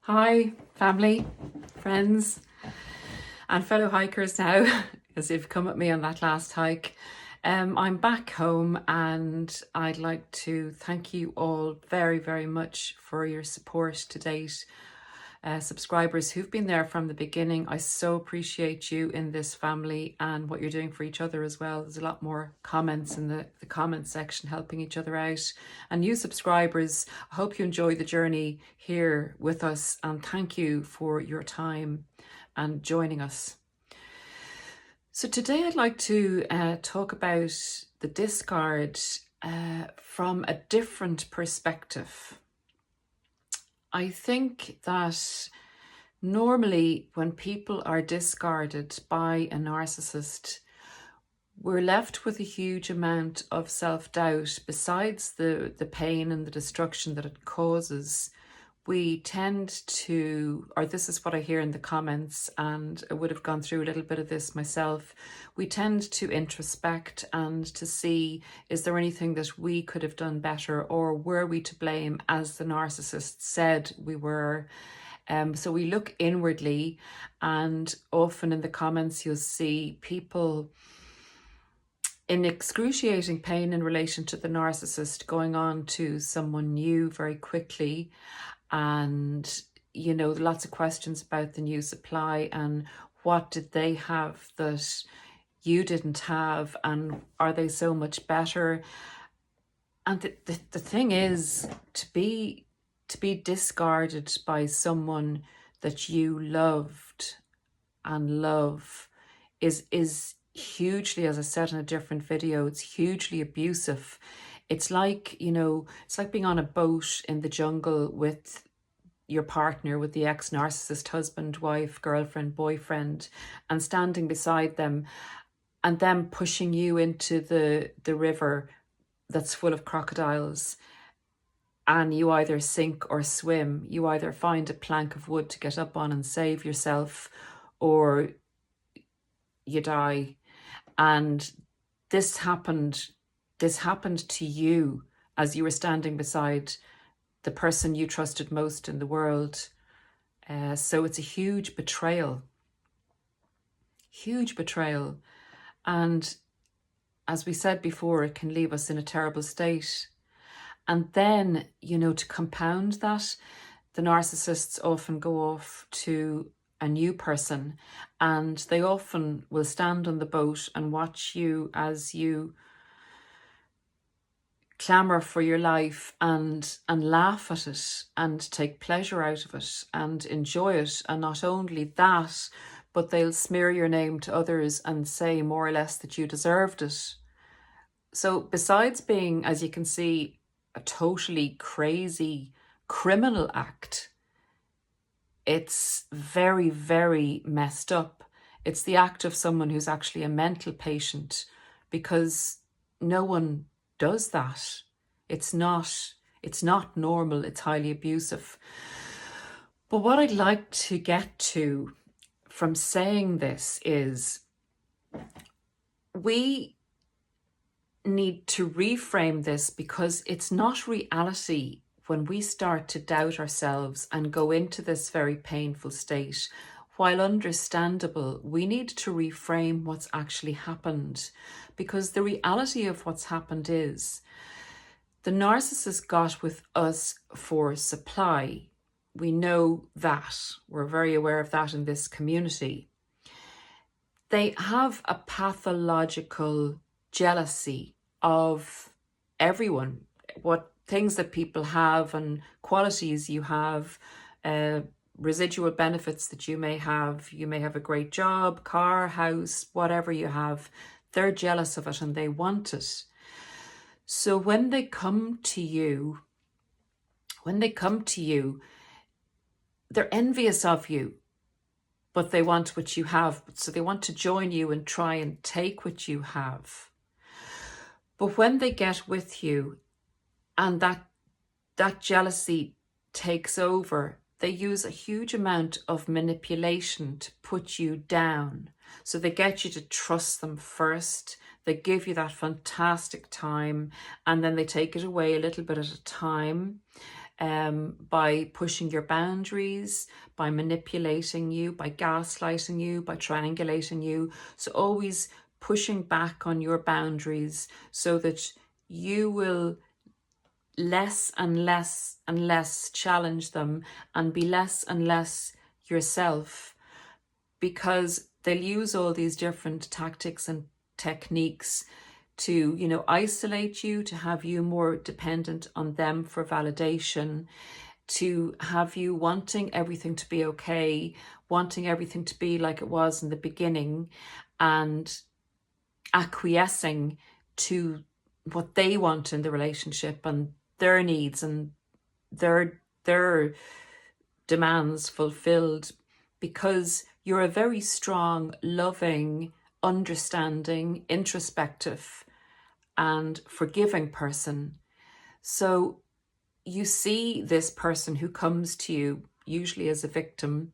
Hi, family, friends, and fellow hikers now, as you've come with me on that last hike. I'm back home and I'd like to thank you all very, very much for your support to date. Subscribers who've been there from the beginning, I so appreciate you in this family and what you're doing for each other as well. There's a lot more comments in the comment section helping each other out. And new subscribers, I hope you enjoy the journey here with us, and thank you for your time and joining us. So today I'd like to talk about the discard from a different perspective. I think that normally when people are discarded by a narcissist, we're left with a huge amount of self-doubt. Besides the pain and the destruction that it causes, we tend to, or this is what I hear in the comments, and I would have gone through a little bit of this myself, we tend to introspect and to see, is there anything that we could have done better, or were we to blame as the narcissist said we were? So we look inwardly, and often in the comments you'll see people in excruciating pain in relation to the narcissist going on to someone new very quickly. And, you know, lots of questions about the new supply and what did they have that you didn't have, and are they so much better? And the thing is, to be discarded by someone that you loved and love is hugely, as I said in a different video, it's hugely abusive. It's like, you know, it's like being on a boat in the jungle with your partner, with the ex-narcissist husband, wife, girlfriend, boyfriend, and standing beside them and them pushing you into the river that's full of crocodiles, and you either sink or swim. You either find a plank of wood to get up on and save yourself, or you die. And this happened to you as you were standing beside the person you trusted most in the world. So it's a huge betrayal. And as we said before, it can leave us in a terrible state. And then, you know, to compound that, the narcissists often go off to a new person, and they often will stand on the boat and watch you as you clamour for your life and laugh at it and take pleasure out of it and enjoy it. And not only that, but they'll smear your name to others and say more or less that you deserved it. So besides being, as you can see, a totally crazy criminal act, it's very, very messed up. It's the act of someone who's actually a mental patient, because no one does that. It's not normal. It's highly abusive. But what I'd like to get to from saying this is, we need to reframe this, because it's not reality when we start to doubt ourselves and go into this very painful state. While understandable, we need to reframe what's actually happened, because the reality of what's happened is the narcissist got with us for supply. We know that. We're very aware of that in this community. They have a pathological jealousy of everyone, what things that people have and qualities you have, residual benefits that you may have. You may have a great job, car, house, whatever you have. They're jealous of it and they want it. So when they come to you, they're envious of you, but they want what you have. So they want to join you and try and take what you have. But when they get with you and that jealousy takes over, they use a huge amount of manipulation to put you down. So they get you to trust them first. They give you that fantastic time, and then they take it away a little bit at a time. by pushing your boundaries, by manipulating you, by gaslighting you, by triangulating you. So always pushing back on your boundaries so that you will less and less and less challenge them and be less and less yourself, because they'll use all these different tactics and techniques to, you know, isolate you, to have you more dependent on them for validation, to have you wanting everything to be okay, wanting everything to be like it was in the beginning, and acquiescing to what they want in the relationship and their needs and their demands fulfilled, because you're a very strong, loving, understanding, introspective and forgiving person. So you see this person who comes to you, usually as a victim,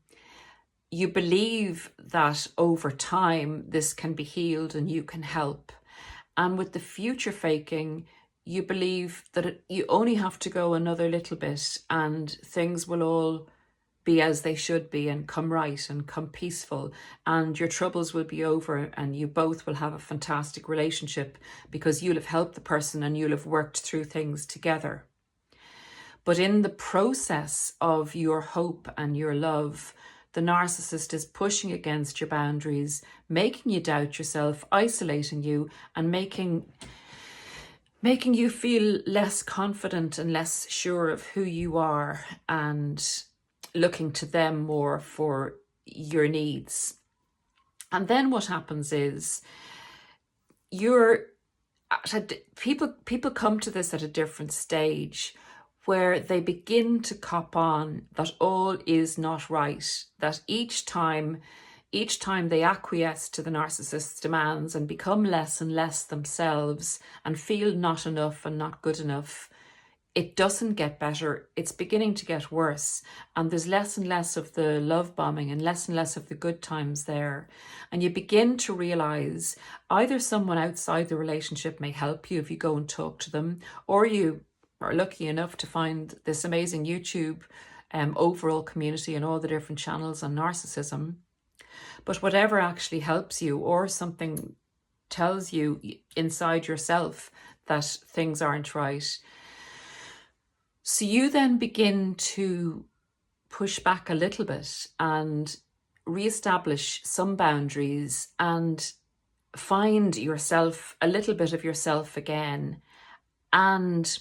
you believe that over time this can be healed and you can help. And with the future faking, you believe that you only have to go another little bit and things will all be as they should be and come right and come peaceful, and your troubles will be over and you both will have a fantastic relationship because you'll have helped the person and you'll have worked through things together. But in the process of your hope and your love, the narcissist is pushing against your boundaries, making you doubt yourself, isolating you, and making you feel less confident and less sure of who you are, and looking to them more for your needs. And then what happens is people come to this at a different stage, where they begin to cop on that all is not right, that each time they acquiesce to the narcissist's demands and become less and less themselves and feel not enough and not good enough, it doesn't get better. It's beginning to get worse. And there's less and less of the love bombing and less of the good times there. And you begin to realize either someone outside the relationship may help you if you go and talk to them, or you are lucky enough to find this amazing YouTube overall community and all the different channels on narcissism. But whatever actually helps you, or something tells you inside yourself that things aren't right. So you then begin to push back a little bit and reestablish some boundaries and find yourself, a little bit of yourself again. And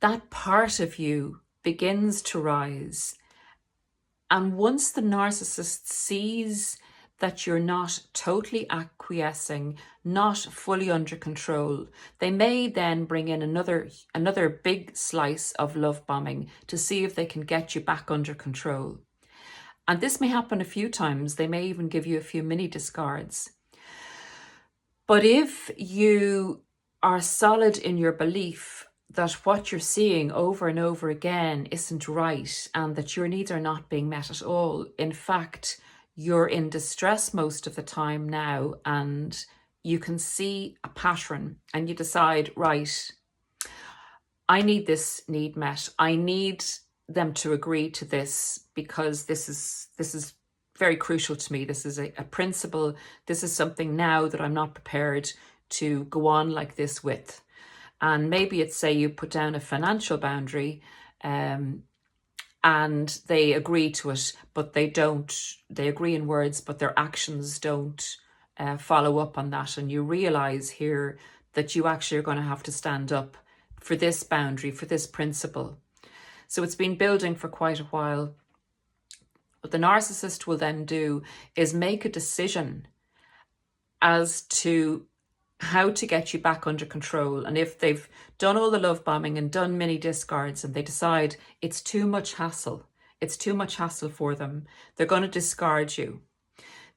that part of you begins to rise. And once the narcissist sees that you're not totally acquiescing, not fully under control, they may then bring in another big slice of love bombing to see if they can get you back under control. And this may happen a few times. They may even give you a few mini discards. But if you are solid in your belief that what you're seeing over and over again isn't right, and that your needs are not being met at all, in fact, you're in distress most of the time now, and you can see a pattern and you decide, right, I need this need met. I need them to agree to this because this is very crucial to me. This is a principle. This is something now that I'm not prepared to go on like this with. And maybe it's, say, you put down a financial boundary, and they agree to it, but they agree in words, but their actions don't follow up on that. And you realize here that you actually are going to have to stand up for this boundary, for this principle. So it's been building for quite a while. What the narcissist will then do is make a decision as to how to get you back under control. And if they've done all the love bombing and done many discards and they decide it's too much hassle for them, they're going to discard you.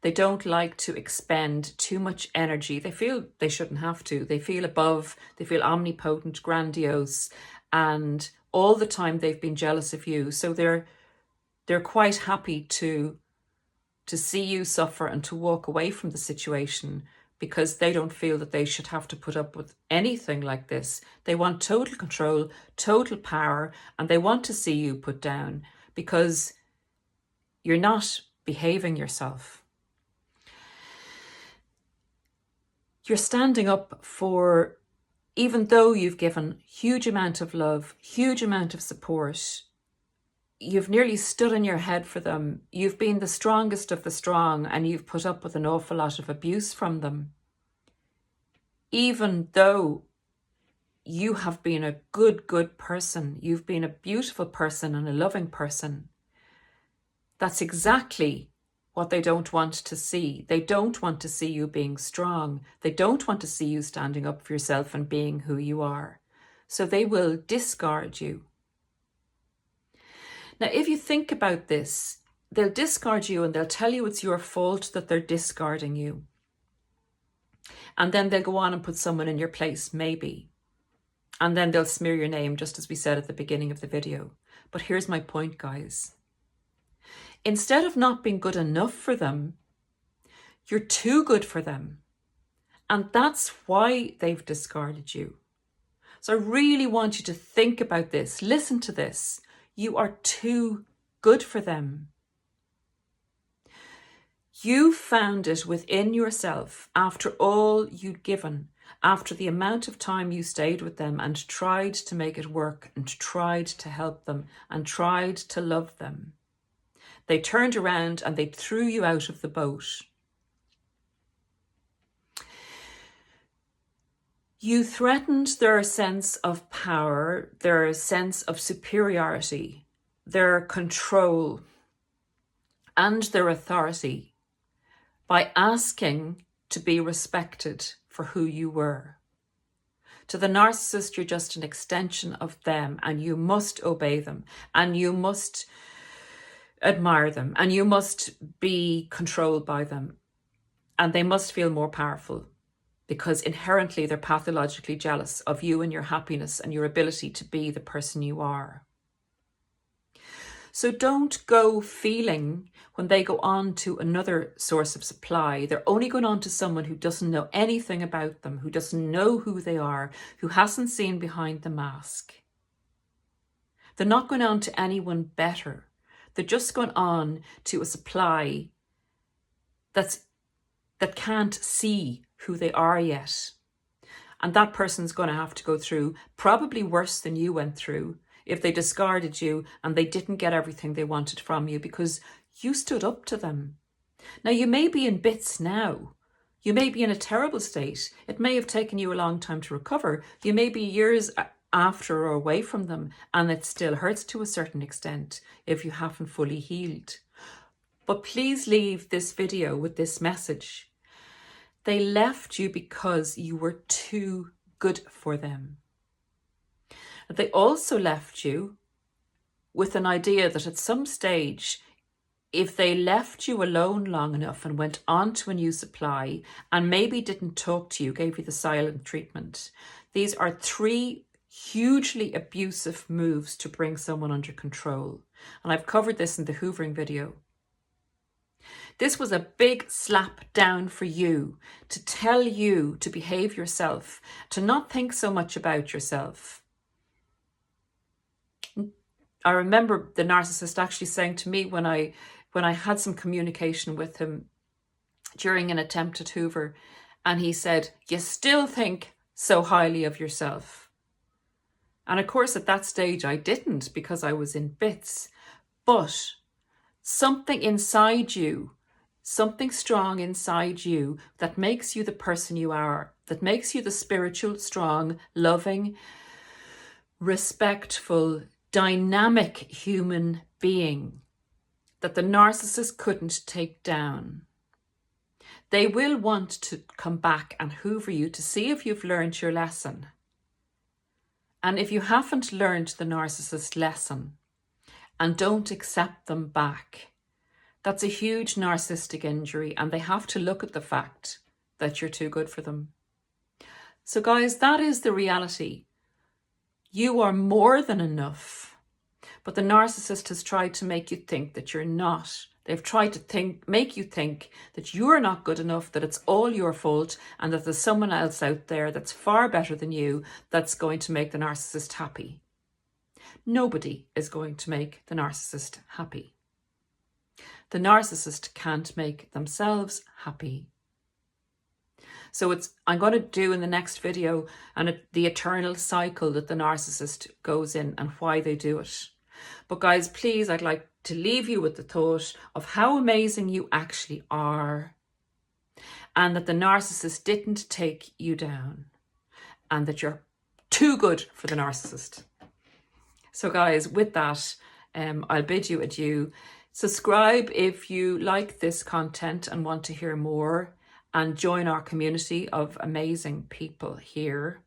They don't like to expend too much energy. They feel they shouldn't have to. They feel above, they feel omnipotent, grandiose, and all the time they've been jealous of you. So they're quite happy to see you suffer and to walk away from the situation. because they don't feel that they should have to put up with anything like this. They want total control, total power, and they want to see you put down because you're not behaving yourself. You're standing up for, even though you've given huge amount of love, huge amount of support, you've nearly stood on your head for them. You've been the strongest of the strong, and you've put up with an awful lot of abuse from them. Even though you have been a good person, you've been a beautiful person and a loving person, that's exactly what they don't want to see. They don't want to see you being strong. They don't want to see you standing up for yourself and being who you are. So they will discard you. Now, if you think about this, they'll discard you and they'll tell you it's your fault that they're discarding you. And then they'll go on and put someone in your place, maybe. And then they'll smear your name, just as we said at the beginning of the video. But here's my point, guys. Instead of not being good enough for them, you're too good for them. And that's why they've discarded you. So I really want you to think about this. Listen to this. You are too good for them. You found it within yourself, after all you'd given, after the amount of time you stayed with them and tried to make it work and tried to help them and tried to love them. They turned around and they threw you out of the boat. You threatened their sense of power, their sense of superiority, their control, and their authority by asking to be respected for who you were. To the narcissist, you're just an extension of them, and you must obey them, and you must admire them, and you must be controlled by them, and they must feel more powerful because inherently they're pathologically jealous of you and your happiness and your ability to be the person you are. So don't go feeling when they go on to another source of supply, they're only going on to someone who doesn't know anything about them, who doesn't know who they are, who hasn't seen behind the mask. They're not going on to anyone better. They're just going on to a supply that can't see who they are yet. And that person's going to have to go through probably worse than you went through if they discarded you and they didn't get everything they wanted from you because you stood up to them. Now, you may be in bits now. You may be in a terrible state. It may have taken you a long time to recover. You may be years after or away from them, and it still hurts to a certain extent if you haven't fully healed. But please leave this video with this message. They left you because you were too good for them. They also left you with an idea that at some stage, if they left you alone long enough and went on to a new supply and maybe didn't talk to you, gave you the silent treatment, these are 3 hugely abusive moves to bring someone under control. And I've covered this in the hoovering video. This was a big slap down for you, to tell you to behave yourself, to not think so much about yourself. I remember the narcissist actually saying to me when I had some communication with him during an attempt at Hoover, and he said, "You still think so highly of yourself." And of course, at that stage, I didn't, because I was in bits. But something inside you, something strong inside you that makes you the person you are, that makes you the spiritual, strong, loving, respectful, dynamic human being that the narcissist couldn't take down. They will want to come back and hoover you to see if you've learned your lesson. And if you haven't learned the narcissist lesson and don't accept them back, that's a huge narcissistic injury, and they have to look at the fact that you're too good for them. So guys, that is the reality. You are more than enough, but the narcissist has tried to make you think that you're not, They've tried to make you think that you're not good enough, that it's all your fault, and that there's someone else out there that's far better than you that's going to make the narcissist happy. Nobody is going to make the narcissist happy. The narcissist can't make themselves happy. So I'm going to do in the next video the eternal cycle that the narcissist goes in and why they do it. But guys, please, I'd like to leave you with the thought of how amazing you actually are, and that the narcissist didn't take you down, and that you're too good for the narcissist. So guys, with that, I'll bid you adieu. Subscribe if you like this content and want to hear more, and join our community of amazing people here.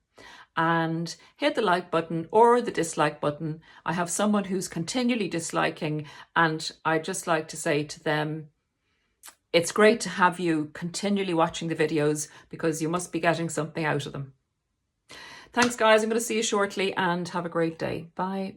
And hit the like button or the dislike button. I have someone who's continually disliking, and I just like to say to them, it's great to have you continually watching the videos because you must be getting something out of them. Thanks guys, I'm going to see you shortly and have a great day. Bye.